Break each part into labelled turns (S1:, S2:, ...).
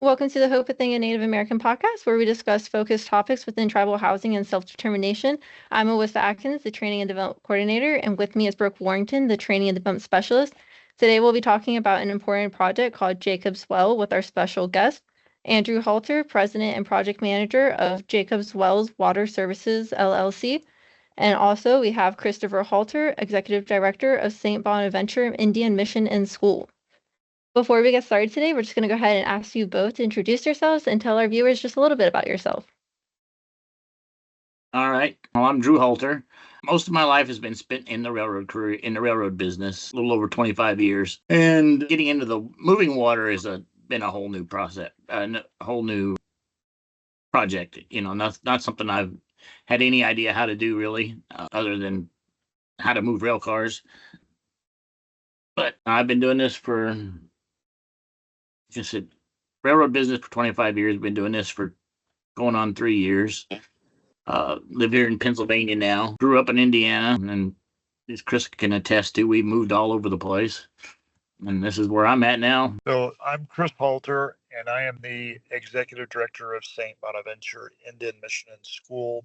S1: Welcome to the Hope a Thing, a Native American podcast, where we discuss focused topics within tribal housing and self-determination. I'm Alyssa Atkins, the Training and Development Coordinator, and with me is Brooke Warrington, the Training and Development Specialist. Today, we'll be talking about an important project called Jacob's Well with our special guest, Andrew Halter, President and Project Manager of Jacob's Wells Water Services, LLC. And also, we have Christopher Halter, Executive Director of St. Bonaventure Indian Mission and School. Before we get started today, we're just going to go ahead and ask you both to introduce yourselves and tell our viewers just a little bit about yourself.
S2: All right. Well, I'm Drew Halter. Most of my life has been spent in the railroad career, in the railroad business, a little over 25 years. And getting into the moving water has been a whole new process, a whole new project. Not something I've had any idea how to do really, other than how to move rail cars. But I've been doing this for railroad business for 25 years. Been doing this for going on 3 years. Live here in Pennsylvania now. Grew up in Indiana, and as Chris can attest to, we moved all over the place. And this is where I'm at now.
S3: So I'm Chris Halter, and I am the Executive Director of St. Bonaventure Indian Mission and School,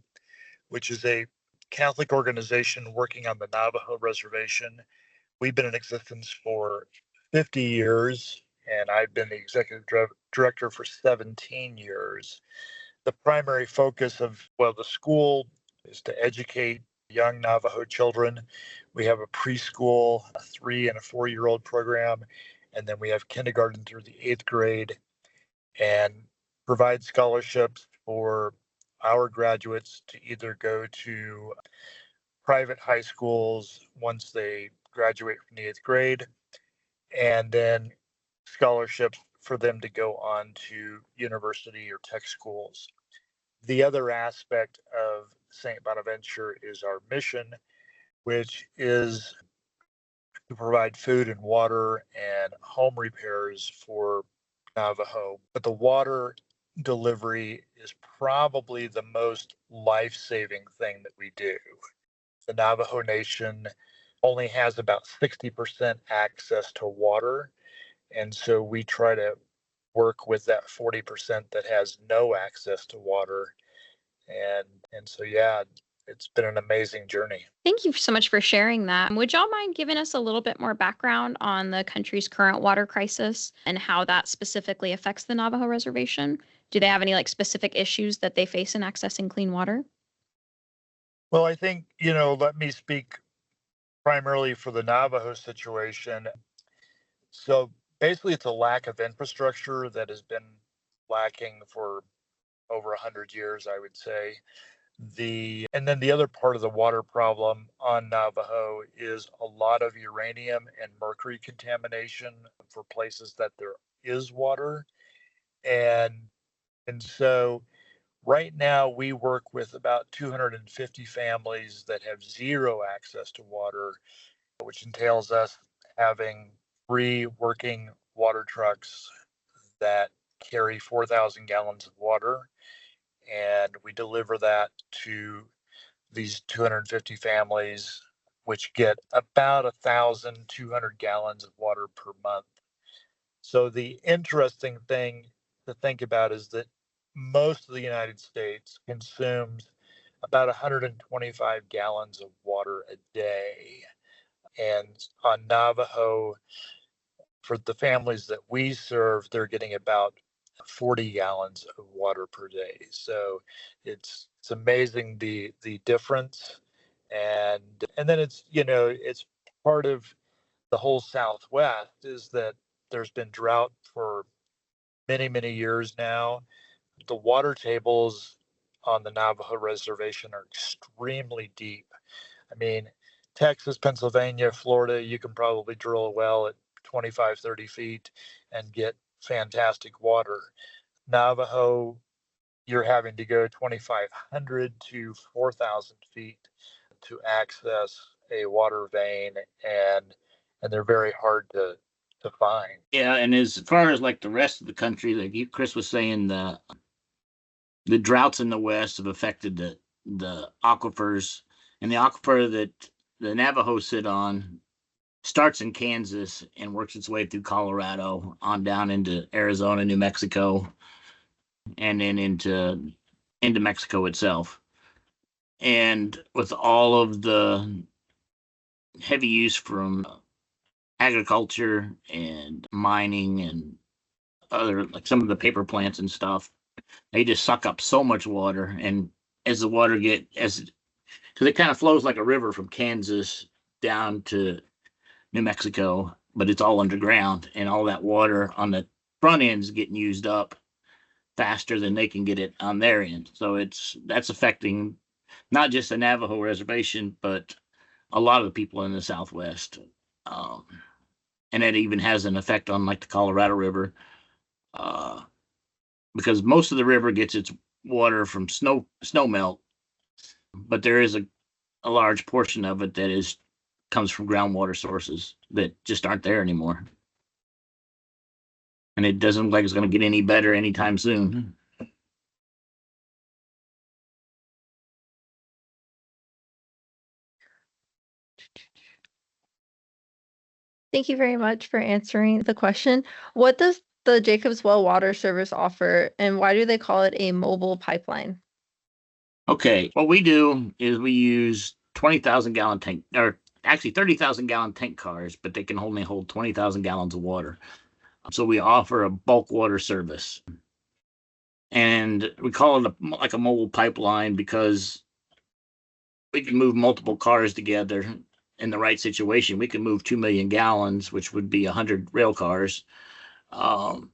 S3: which is a Catholic organization working on the Navajo Reservation. We've been in existence for 50 years, and I've been the Executive Director for 17 years. The primary focus of, the school is to educate young Navajo children. We have a preschool, a 3 and a 4-year-old program, and then we have kindergarten through the 8th grade, and provide scholarships for our graduates to either go to private high schools once they graduate from the 8th grade, and then scholarships for them to go on to university or tech schools. The other aspect of St. Bonaventure is our mission, which is to provide food and water and home repairs for Navajo. But the water delivery is probably the most life-saving thing that we do. The Navajo Nation only has about 60% access to water, and so we try to work with that 40% that has no access to water. And so, yeah, it's been an amazing journey.
S1: Thank you so much for sharing that. Would y'all mind giving us a little bit more background on the country's current water crisis and how that specifically affects the Navajo Reservation? Do they have any specific issues that they face in accessing clean water?
S3: Well, I think, let me speak primarily for the Navajo situation. So basically, it's a lack of infrastructure that has been lacking for over 100 years, I would say. And then the other part of the water problem on Navajo is a lot of uranium and mercury contamination for places that there is water. And so right now we work with about 250 families that have zero access to water, which entails us having 3 working water trucks that carry 4,000 gallons of water. And we deliver that to these 250 families, which get about 1,200 gallons of water per month. So the interesting thing to think about is that most of the United States consumes about 125 gallons of water a day. And on Navajo, for the families that we serve, they're getting about 40 gallons of water per day. So it's amazing the difference. And then it's part of the whole Southwest is that there's been drought for many, many years now. The water tables on the Navajo Reservation are extremely deep. I mean, Texas, Pennsylvania, Florida, you can probably drill a well at 25, 30 feet and get fantastic water. Navajo, you're having to go 2,500 to 4,000 feet to access a water vein, and they're very hard to find.
S2: Yeah, and as far as the rest of the country, Chris was saying, the droughts in the West have affected the aquifers, and the aquifer that the Navajo sit on starts in Kansas and works its way through Colorado on down into Arizona, New Mexico, and then into Mexico itself. And with all of the heavy use from agriculture and mining and other, like some of the paper plants and stuff, they just suck up so much water. And as the water because it kind of flows like a river from Kansas down to New Mexico, but it's all underground, and all that water on the front end is getting used up faster than they can get it on their end. So that's affecting not just the Navajo reservation, but a lot of the people in the Southwest. And it even has an effect on like the Colorado River, because most of the river gets its water from snow melt, but there is a large portion of it that comes from groundwater sources that just aren't there anymore. And it doesn't look like it's going to get any better anytime soon.
S1: Thank you very much for answering the question. What does the Jacobs Well Water Service offer, and why do they call it a mobile pipeline?
S2: Okay, what we do is we use 20,000 gallon tank, or actually 30,000 gallon tank cars, but they can only hold 20,000 gallons of water. So we offer a bulk water service. And we call it like a mobile pipeline because we can move multiple cars together in the right situation. We can move 2 million gallons, which would be 100 rail cars. So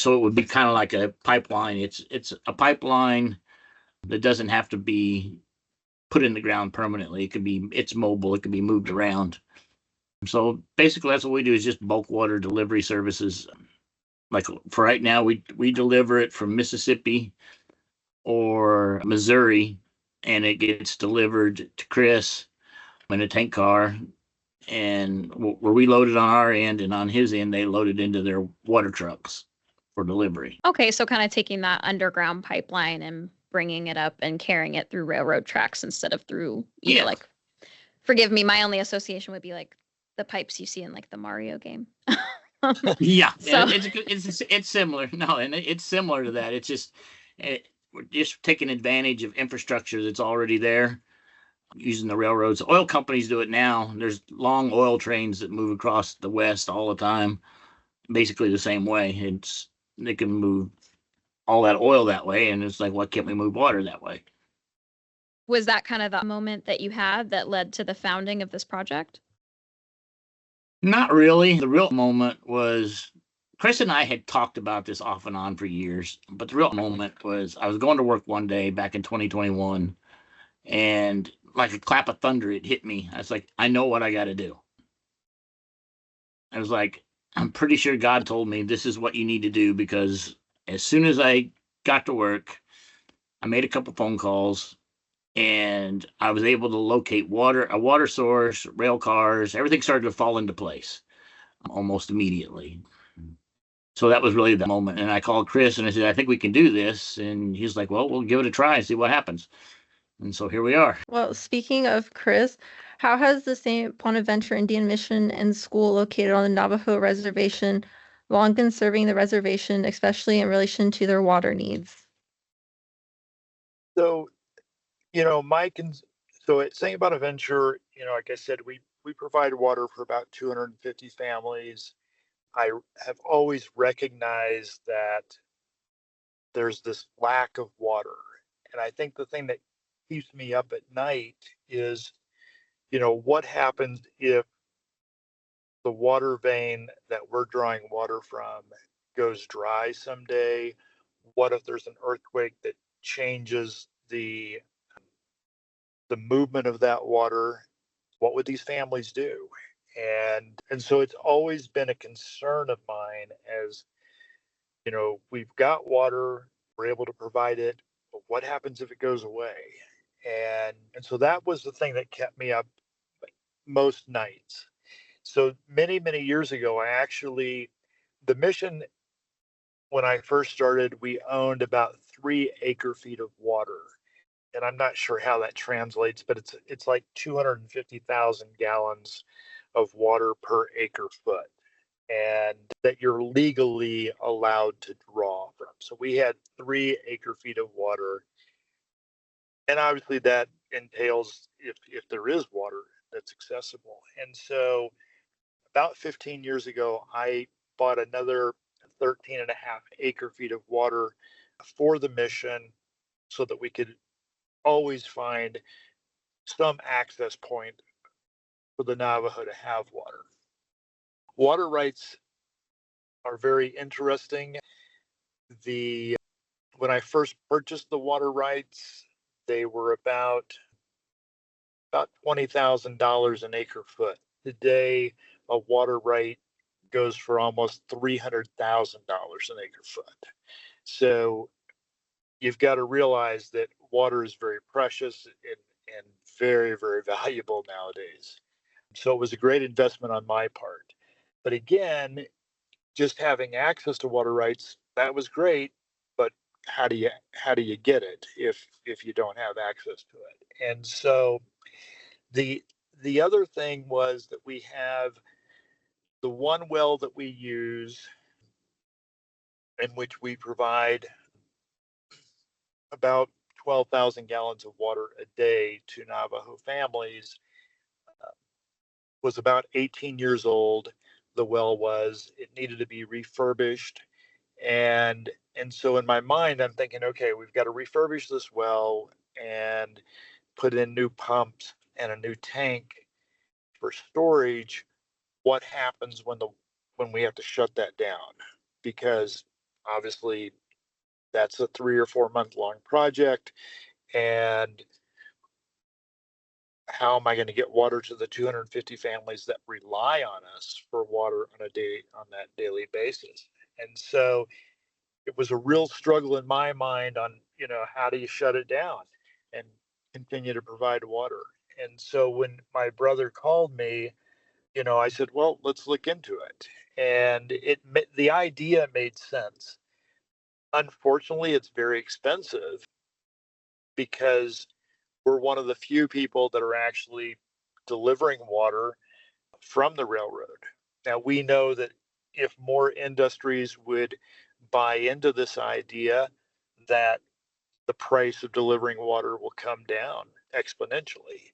S2: it would be kind of like a pipeline. It's a pipeline that doesn't have to be put in the ground permanently. It's mobile. It can be moved around. So basically, that's what we do, is just bulk water delivery services. Like for right now, we deliver it from Mississippi or Missouri, and it gets delivered to Chris in a tank car, and we're reloaded on our end, and on his end, they load it into their water trucks for delivery.
S4: Okay, so kind of taking that underground pipeline and bringing it up and carrying it through railroad tracks instead of through, you know, like, forgive me, my only association would be like the pipes you see in like the Mario game.
S2: Yeah,
S4: So-
S2: it's similar. No, and it's similar to that. It's just we're just taking advantage of infrastructure that's already there, using the railroads. Oil companies do it now. There's long oil trains that move across the West all the time, basically the same way. They can move all that oil that way, and it's like, why can't we move water that way?
S4: Was that kind of the moment that you had that led to the founding of this project?
S2: Not really. The real moment was Chris and I had talked about this off and on for years, but the real moment was I was going to work one day back in 2021, and like a clap of thunder, it hit me. I was like, I know what I got to do. I was like, I'm pretty sure God told me this is what you need to do, because as soon as I got to work, I made a couple phone calls, and I was able to locate a water source, rail cars, everything started to fall into place almost immediately. So that was really the moment. And I called Chris and I said, I think we can do this. And he's like, well, we'll give it a try and see what happens. And so here we are.
S1: Well, speaking of Chris, how has the St. Bonaventure Indian Mission and School located on the Navajo Reservation long been serving the reservation, especially in relation to their water needs?
S3: So, so at St. Bonaventure, like I said, we provide water for about 250 families. I have always recognized that there's this lack of water. And I think the thing that keeps me up at night is, what happens if the water vein that we're drawing water from goes dry someday? What if there's an earthquake that changes the movement of that water? What would these families do? And so it's always been a concern of mine, as we've got water, we're able to provide it, but what happens if it goes away? And so that was the thing that kept me up most nights. So many, many years ago, the mission, when I first started, we owned about 3 acre-feet of water. And I'm not sure how that translates, but it's like 250,000 gallons of water per acre foot, and that you're legally allowed to draw from. So we had 3 acre feet of water. And obviously that entails if there is water that's accessible. And so about 15 years ago, I bought another 13 and a half acre feet of water for the mission so that we could always find some access point for the Navajo to have water. Water rights are very interesting. When I first purchased the water rights, they were about $20,000 an acre foot. Today, a water right goes for almost $300,000 an acre foot. So you've got to realize that water is very precious and very, very valuable nowadays. So it was a great investment on my part. But again, just having access to water rights, that was great, but how do you get it if you don't have access to it? And so the other thing was that we have the one well that we use in which we provide about 12,000 gallons of water a day to Navajo families, was about 18 years old. The well was, it needed to be refurbished. And so in my mind, I'm thinking, okay, we've got to refurbish this well and put in new pumps and a new tank for storage. What happens when we have to shut that down? Because obviously that's a 3 or 4 month long project, and how am I going to get water to the 250 families that rely on us for water on that daily basis? And so it was a real struggle in my mind on, how do you shut it down and continue to provide water? And so when my brother called me, I said, well, let's look into it. And the idea made sense. Unfortunately, it's very expensive because we're one of the few people that are actually delivering water from the railroad. Now, we know that if more industries would buy into this idea, that the price of delivering water will come down exponentially.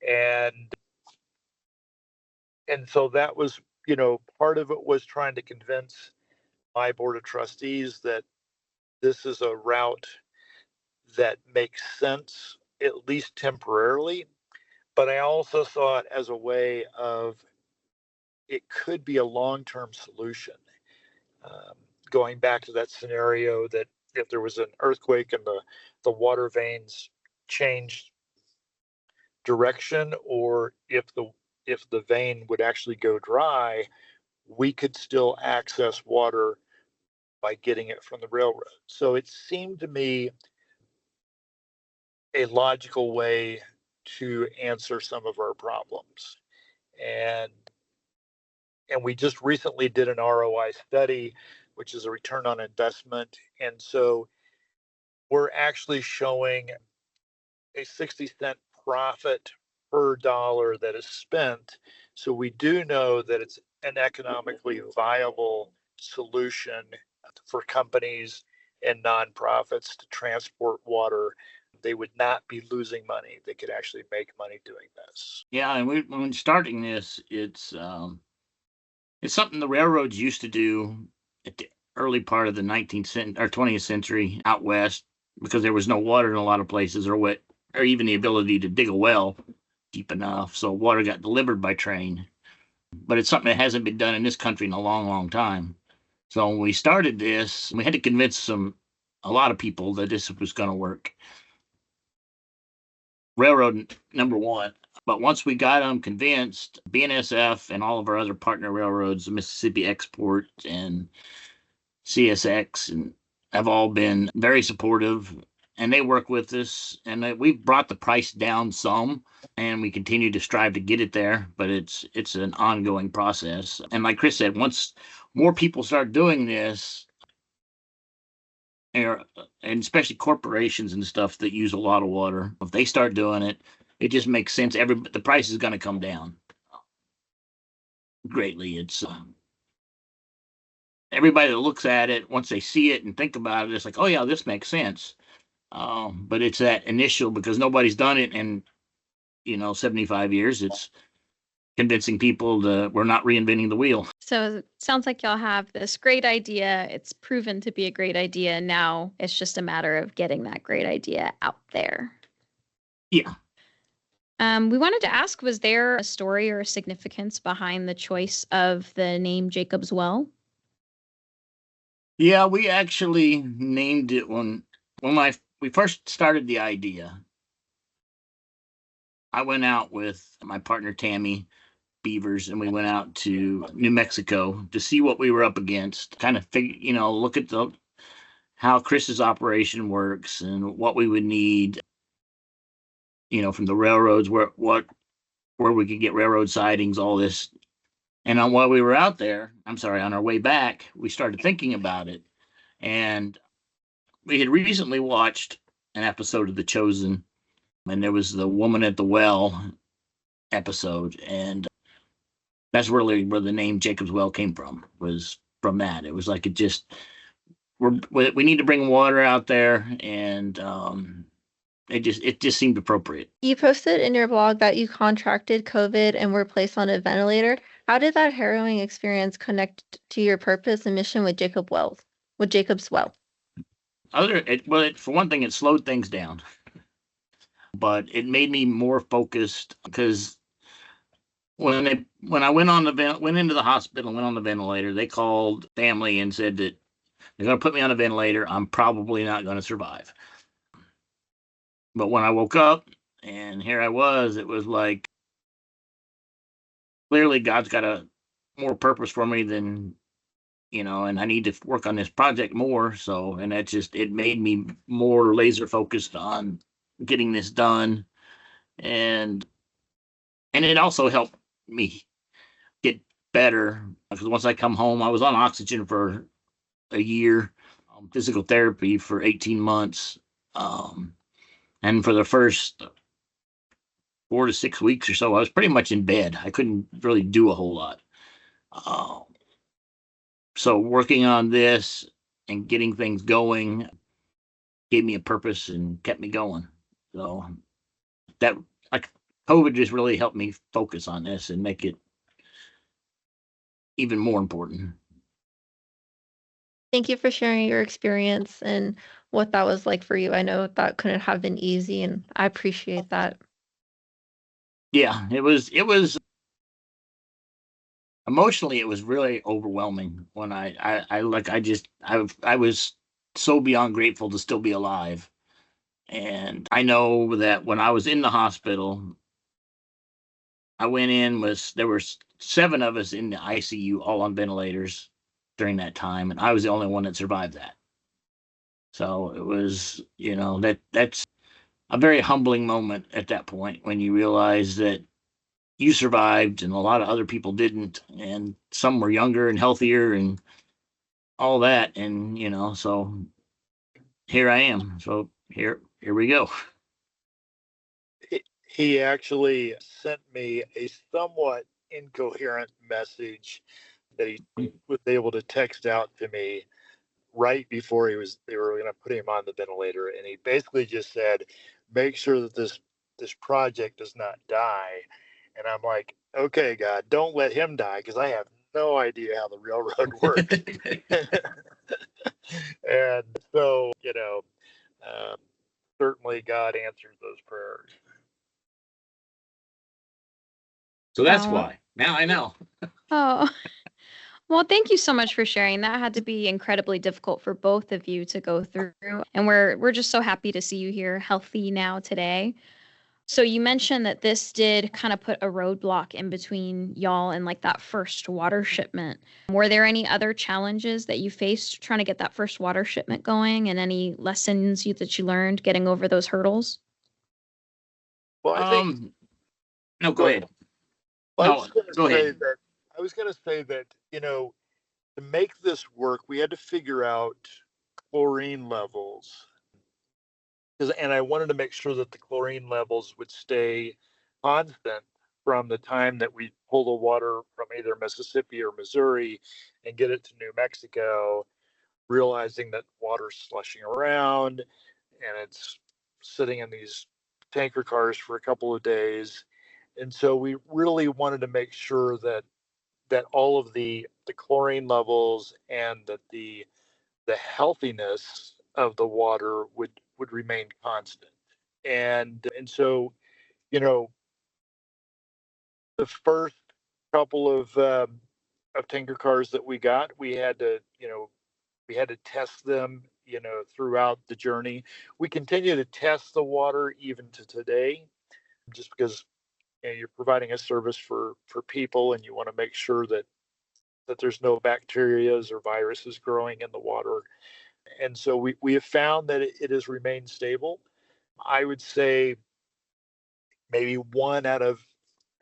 S3: And so that was, part of it was trying to convince my board of trustees that this is a route that makes sense, at least temporarily. But I also saw it as a way of, it could be a long-term solution. Going back to that scenario that if there was an earthquake and the water veins changed direction, or if the vein would actually go dry, we could still access water by getting it from the railroad. So it seemed to me a logical way to answer some of our problems. And we just recently did an ROI study, which is a return on investment. And so we're actually showing a 60-cent profit per dollar that is spent. So we do know that it's an economically viable solution for companies and nonprofits to transport water. They would not be losing money. They could actually make money doing this.
S2: Yeah, and when starting this, it's something the railroads used to do at the early part of the 19th century or 20th century out west, because there was no water in a lot of places, or even the ability to dig a well deep enough so water got delivered by train. But it's something that hasn't been done in this country in a long, long time. So when we started this, we had to convince a lot of people that this was going to work. Railroad number one. But once we got them convinced, BNSF and all of our other partner railroads, Mississippi Export and CSX, and have all been very supportive, and they work with us, and we've brought the price down some, and we continue to strive to get it there, but it's an ongoing process. And like Chris said, once more people start doing this, and especially corporations and stuff that use a lot of water, if they start doing it, it just makes sense. The price is going to come down. greatly. It's everybody that looks at it, once they see it and think about it, it's like, oh yeah, this makes sense. But it's that initial, because nobody's done it in 75 years. It's convincing people that we're not reinventing the wheel.
S4: So it sounds like y'all have this great idea. It's proven to be a great idea. Now it's just a matter of getting that great idea out there.
S2: Yeah.
S4: We wanted to ask, was there a story or a significance behind the choice of the name Jacob's Well?
S2: Yeah, we actually named it when we first started the idea. I went out with my partner Tammy Beavers, and we went out to New Mexico to see what we were up against, kind of look at how Chris's operation works and what we would need, from the railroads, where we could get railroad sidings, all this. And while we were out there, on our way back, we started thinking about it. And we had recently watched an episode of The Chosen, and there was the woman at the well episode. And that's really where the name Jacob's Well came from, was from that. It was like, we need to bring water out there, and it just seemed appropriate.
S1: You posted in your blog that you contracted COVID and were placed on a ventilator. How did that harrowing experience connect to your purpose and mission with Jacob's Well?
S2: For one thing, it slowed things down, but it made me more focused, because when I went into the hospital and went on the ventilator, they called family and said that they're going to put me on a ventilator. I'm probably not going to survive. But when I woke up and here I was, it was like, clearly God's got a more purpose for me than, and I need to work on this project more. So, and it made me more laser focused on getting this done. And it also helped me get better, because once I come home, I was on oxygen for a year, physical therapy for 18 months. And for the first 4 to 6 weeks or so, I was pretty much in bed. I couldn't really do a whole lot. So working on this and getting things going gave me a purpose and kept me going. So that, like, COVID just really helped me focus on this and make it even more important.
S1: Thank you for sharing your experience and what that was like for you. I know that couldn't have been easy, and I appreciate that.
S2: Yeah, it was emotionally, it was really overwhelming when I was so beyond grateful to still be alive. And I know that when I was in the hospital, I went in, there were 7 of us in the ICU, all on ventilators during that time, and I was the only one that survived that. So it was, that's a very humbling moment at that point, when you realize that you survived and a lot of other people didn't, and some were younger and healthier and all that. And, so here I am. So here we go.
S3: He actually sent me a somewhat incoherent message that he was able to text out to me right before they were going to put him on the ventilator. And he basically just said, make sure that this project does not die. And I'm like, okay, God, don't let him die, because I have no idea how the railroad works. And so, certainly God answers those prayers.
S2: So that's why. Now I know.
S4: Oh, well, thank you so much for sharing. That had to be incredibly difficult for both of you to go through. And we're just so happy to see you here healthy now today. So you mentioned that this did kind of put a roadblock in between y'all and like that first water shipment. Were there any other challenges that you faced trying to get that first water shipment going, and any lessons that you learned getting over those hurdles?
S3: Well, I think.
S2: No, go ahead.
S3: Well, I was going to say that, to make this work, we had to figure out chlorine levels. And I wanted to make sure that the chlorine levels would stay constant from the time that we pull the water from either Mississippi or Missouri and get it to New Mexico, realizing that water's slushing around and it's sitting in these tanker cars for a couple of days. And so we really wanted to make sure that all of the chlorine levels and that the healthiness of the water would remain constant. And so, you know, the first couple of tanker cars that we got, we had to test them, throughout the journey. We continue to test the water even to today, just because you're providing a service for people, and you want to make sure that there's no bacterias or viruses growing in the water. And so we have found that it has remained stable. I would say maybe 1 out of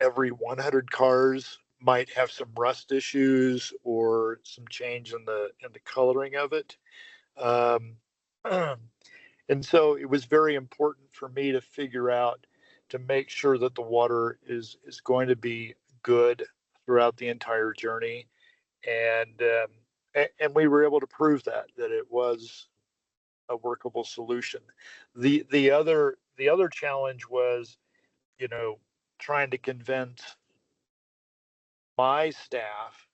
S3: every 100 cars might have some rust issues or some change in the coloring of it. And so it was very important for me to figure out, to make sure that the water is going to be good throughout the entire journey. And we were able to prove that it was a workable solution. The other challenge was, trying to convince my staff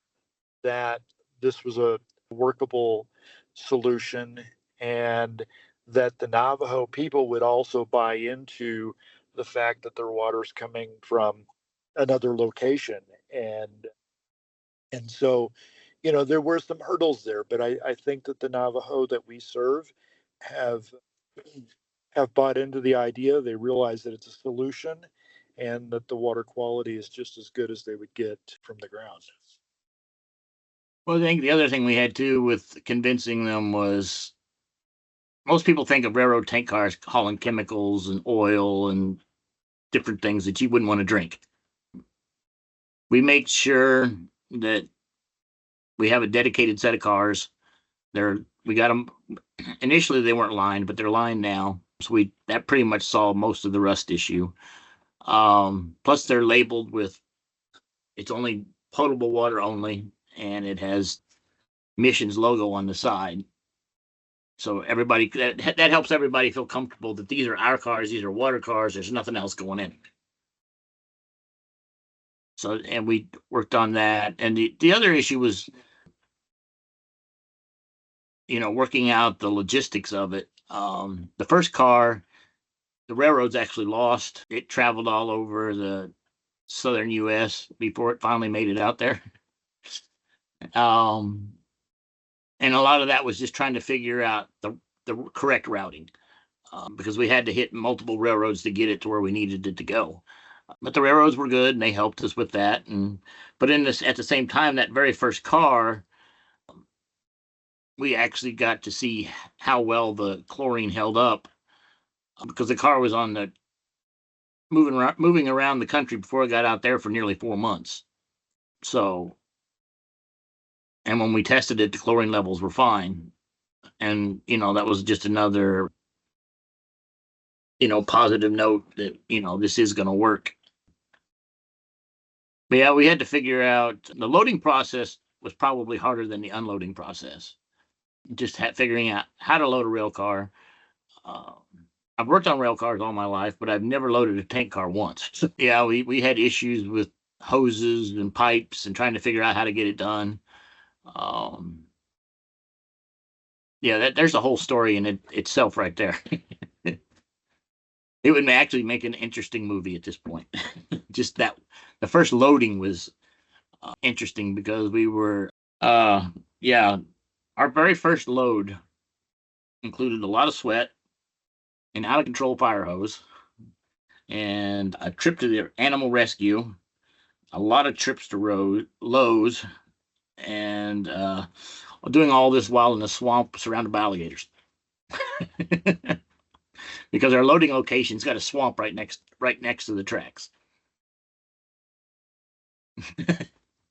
S3: that this was a workable solution, and that the Navajo people would also buy into the fact that their water is coming from another location. And so, there were some hurdles there, but I think that the Navajo that we serve have bought into the idea. They realize that it's a solution, and that the water quality is just as good as they would get from the ground.
S2: Well, I think the other thing we had too with convincing them was, most people think of railroad tank cars hauling chemicals and oil and different things that you wouldn't want to drink. We make sure that we have a dedicated set of cars. We got them initially, they weren't lined, but they're lined now. So that pretty much solved most of the rust issue. Plus they're labeled with, it's only potable water only, and it has Mission's logo on the side. So everybody, that helps everybody feel comfortable that these are our cars, these are water cars, there's nothing else going in. So, and we worked on that. And the other issue was, working out the logistics of it. The first car, the railroads actually lost. It traveled all over the southern U.S. before it finally made it out there. And a lot of that was just trying to figure out the correct routing, because we had to hit multiple railroads to get it to where we needed it to go. But the railroads were good, and they helped us with that. But at the same time, that very first car, we actually got to see how well the chlorine held up, because the car was on the moving around the country before it got out there for nearly 4 months. So, and when we tested it, the chlorine levels were fine. And, that was just another, positive note that, this is going to work. But yeah, we had to figure out, the loading process was probably harder than the unloading process. Just figuring out how to load a rail car. I've worked on rail cars all my life, but I've never loaded a tank car once. Yeah, we had issues with hoses and pipes and trying to figure out how to get it done. Yeah, there's a whole story in itself right there. It would actually make an interesting movie at this point. Just that the first loading was interesting, because we were, our very first load included a lot of sweat, an out of control fire hose, and a trip to the animal rescue, a lot of trips to Lowe's, and doing all this while in a swamp surrounded by alligators. Because our loading location's got a swamp right next to the tracks.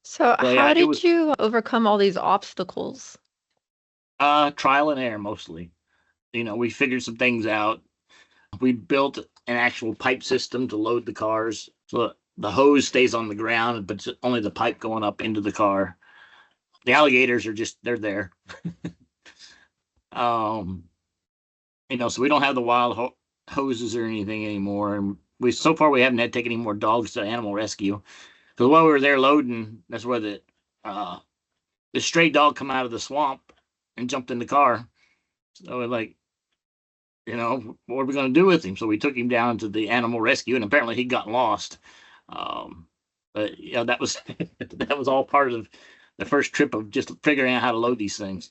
S1: So how did you overcome all these obstacles?
S2: Trial and error mostly. We figured some things out. We built an actual pipe system to load the cars. So the hose stays on the ground, but it's only the pipe going up into the car. The alligators are just, they're there. So we don't have the wild hoses or anything anymore. And so far we haven't had to take any more dogs to animal rescue. Because while we were there loading, that's where the stray dog come out of the swamp and jumped in the car. So we're like, what are we going to do with him? So we took him down to the animal rescue, and apparently he got lost. But that was that was all part of the first trip of just figuring out how to load these things.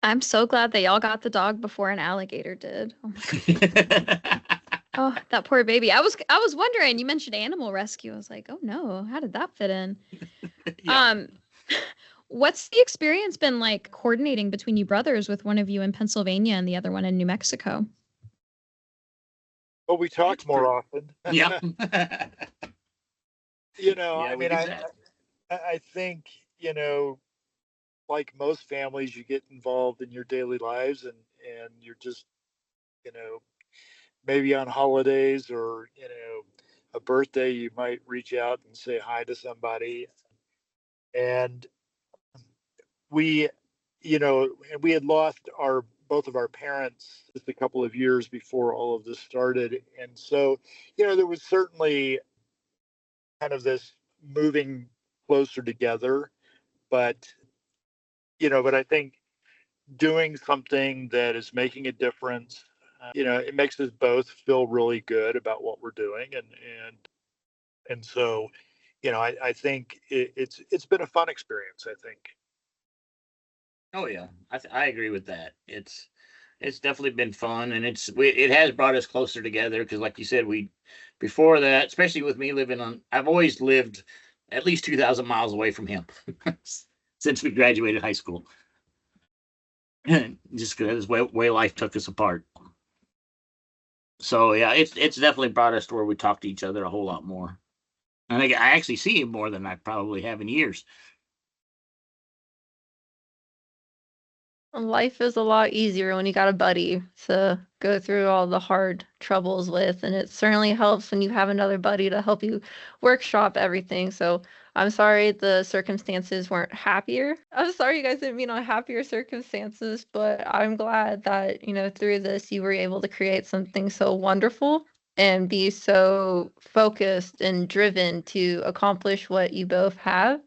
S4: I'm so glad that y'all got the dog before an alligator did. Oh my God. Oh, that poor baby. I was wondering, you mentioned animal rescue. I was like, oh no, how did that fit in? Yeah. What's the experience been like coordinating between you brothers, with one of you in Pennsylvania and the other one in New Mexico?
S3: Well, we talk more often.
S2: Yeah.
S3: I think, like most families, you get involved in your daily lives, and you're just, maybe on holidays or, a birthday, you might reach out and say hi to somebody. And we had lost both of our parents just a couple of years before all of this started. And so, there was certainly kind of this moving closer together, but I think doing something that is making a difference, it makes us both feel really good about what we're doing. And so, I think it's been a fun experience, I think.
S2: Oh yeah, I agree with that. It's definitely been fun, and it has brought us closer together, because like you said, before that, especially with me I've always lived at least 2,000 miles away from him since we graduated high school. Just because way life took us apart. So yeah, it's definitely brought us to where we talk to each other a whole lot more. I think I actually see him more than I probably have in years.
S1: Life is a lot easier when you got a buddy to go through all the hard troubles with, and it certainly helps when you have another buddy to help you workshop everything. So I'm sorry the circumstances weren't happier. I'm sorry you guys didn't mean on happier circumstances, but I'm glad that, through this you were able to create something so wonderful and be so focused and driven to accomplish what you both have.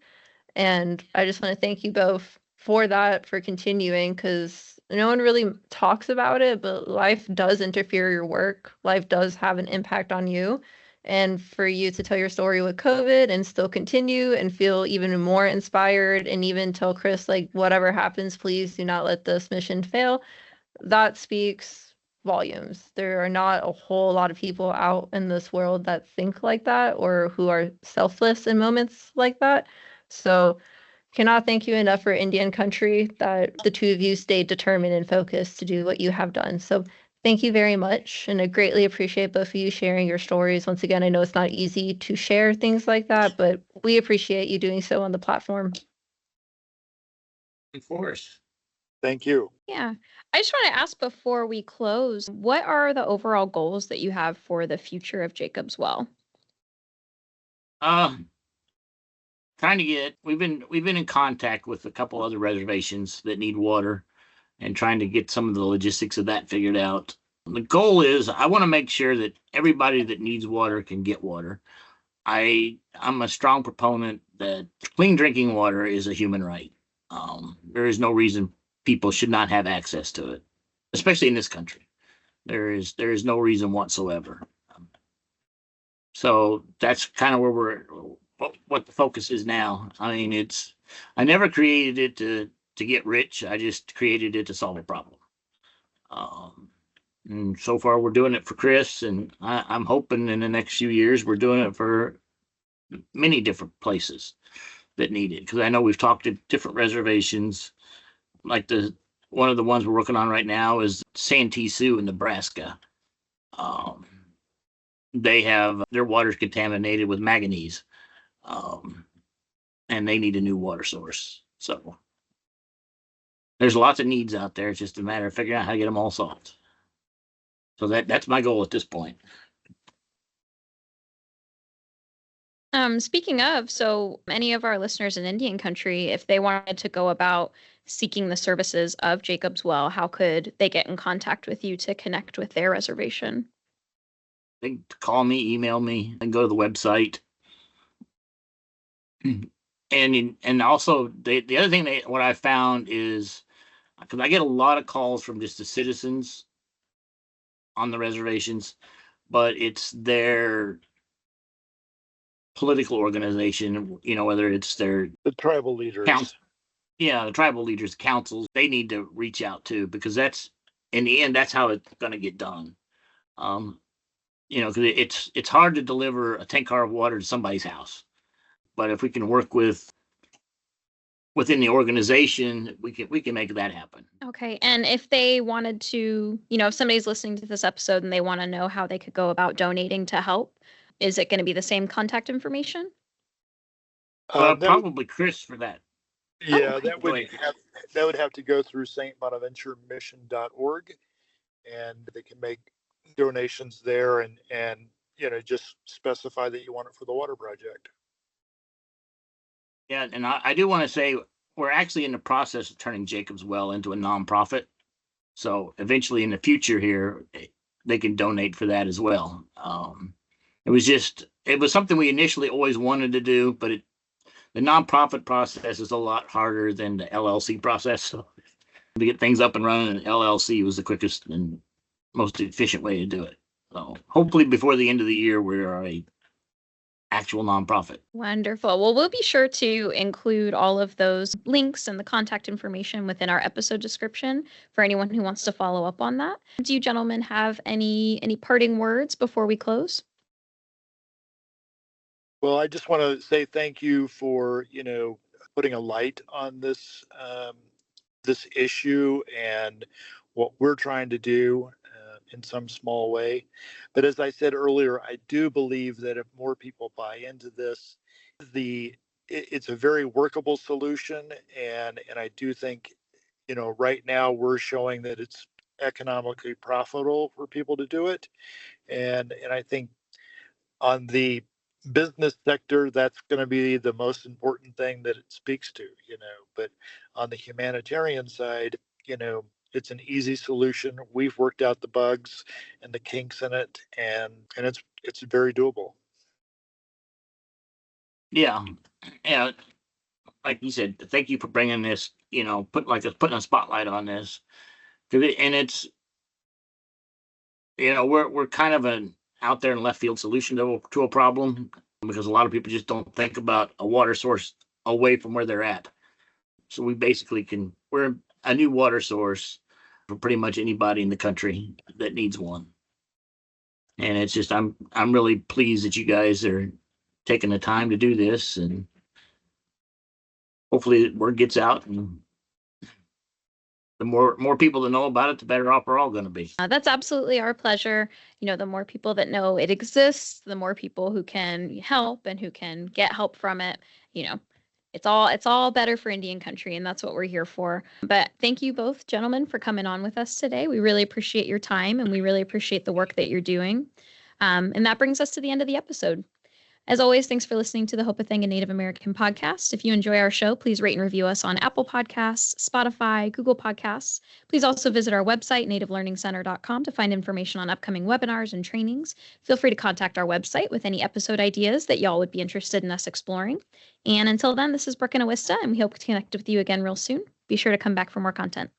S1: And I just want to thank you both for that, for continuing, because no one really talks about it, but life does interfere your work. Life does have an impact on you. And for you to tell your story with COVID and still continue and feel even more inspired, and even tell Chris, like, whatever happens, please do not let this mission fail. That speaks volumes. There are not a whole lot of people out in this world that think like that, or who are selfless in moments like that. So cannot thank you enough for Indian country, that the two of you stayed determined and focused to do what you have done. So thank you very much. And I greatly appreciate both of you sharing your stories. Once again, I know it's not easy to share things like that, but we appreciate you doing so on the platform.
S2: Of course.
S3: Thank you.
S4: Yeah. I just want to ask before we close, what are the overall goals that you have for the future of Jacob's Well?
S2: We've been in contact with a couple other reservations that need water, and trying to get some of the logistics of that figured out. The goal is I want to make sure that everybody that needs water can get water. I'm a strong proponent that clean drinking water is a human right. There is no reason people should not have access to it, especially in this country. There is no reason whatsoever. So that's kind of where what the focus is now. I mean, I never created it to get rich. I just created it to solve a problem. And so far we're doing it for Chris, and I'm hoping in the next few years we're doing it for many different places that need it. Because I know we've talked to different reservations, like one of the ones we're working on right now is Santee Sioux in Nebraska. They have their water's contaminated with manganese, and they need a new water source. So there's lots of needs out there. It's just a matter of figuring out how to get them all solved. So that's my goal at this point.
S4: Speaking of, so any of our listeners in Indian country, if they wanted to go about seeking the services of Jacob's Well, how could they get in contact with you to connect with their reservation?
S2: They can call me, email me, and go to the website. And also the other thing what I found is, because I get a lot of calls from just the citizens on the reservations, but it's their political organization, whether it's their
S3: The tribal leaders.
S2: the tribal leaders, councils, they need to reach out to, because that's, in the end, that's how it's going to get done. Because it's hard to deliver a tank car of water to somebody's house, but if we can work within the organization, we can make that happen.
S4: Okay. And if they wanted to, if somebody's listening to this episode and they want to know how they could go about donating to help, is it going to be the same contact information?
S2: Probably Chris for that.
S3: Yeah, that would have to go through stbonaventuremission.org, and they can make donations there and just specify that you want it for the water project.
S2: Yeah, and I do want to say we're actually in the process of turning Jacob's Well into a nonprofit. So eventually in the future here, they can donate for that as well. It was something we initially always wanted to do, but the nonprofit process is a lot harder than the LLC process. So to get things up and running, an LLC was the quickest and most efficient way to do it. So hopefully before the end of the year, we're a actual nonprofit.
S4: Wonderful. Well, we'll be sure to include all of those links and the contact information within our episode description for anyone who wants to follow up on that. Do you gentlemen have any parting words before we close?
S3: Well, I just want to say thank you for, putting a light on this issue and what we're trying to do in some small way. But as I said earlier, I do believe that if more people buy into this, it's a very workable solution. And I do think, right now we're showing that it's economically profitable for people to do it. And I think on the business sector, that's going to be the most important thing that it speaks to, but on the humanitarian side, it's an easy solution. We've worked out the bugs and the kinks in it, and it's very doable.
S2: Yeah. Like you said, thank you for bringing this, putting a spotlight on this, and it's, we're kind of an out there in left field solution to a problem, because a lot of people just don't think about a water source away from where they're at. So we basically we're a new water source for pretty much anybody in the country that needs one. And it's just, I'm really pleased that you guys are taking the time to do this, and hopefully the word gets out, and the more people that know about it, the better off we're all going to be.
S4: That's absolutely our pleasure. The more people that know it exists, the more people who can help and who can get help from it. It's all better for Indian country, and that's what we're here for. But thank you both, gentlemen, for coming on with us today. We really appreciate your time, and we really appreciate the work that you're doing. And that brings us to the end of the episode. As always, thanks for listening to the Hoporenkv Native American podcast. If you enjoy our show, please rate and review us on Apple Podcasts, Spotify, Google Podcasts. Please also visit our website, nativelearningcenter.com, to find information on upcoming webinars and trainings. Feel free to contact our website with any episode ideas that y'all would be interested in us exploring. And until then, this is Brooke and Awista, and we hope to connect with you again real soon. Be sure to come back for more content.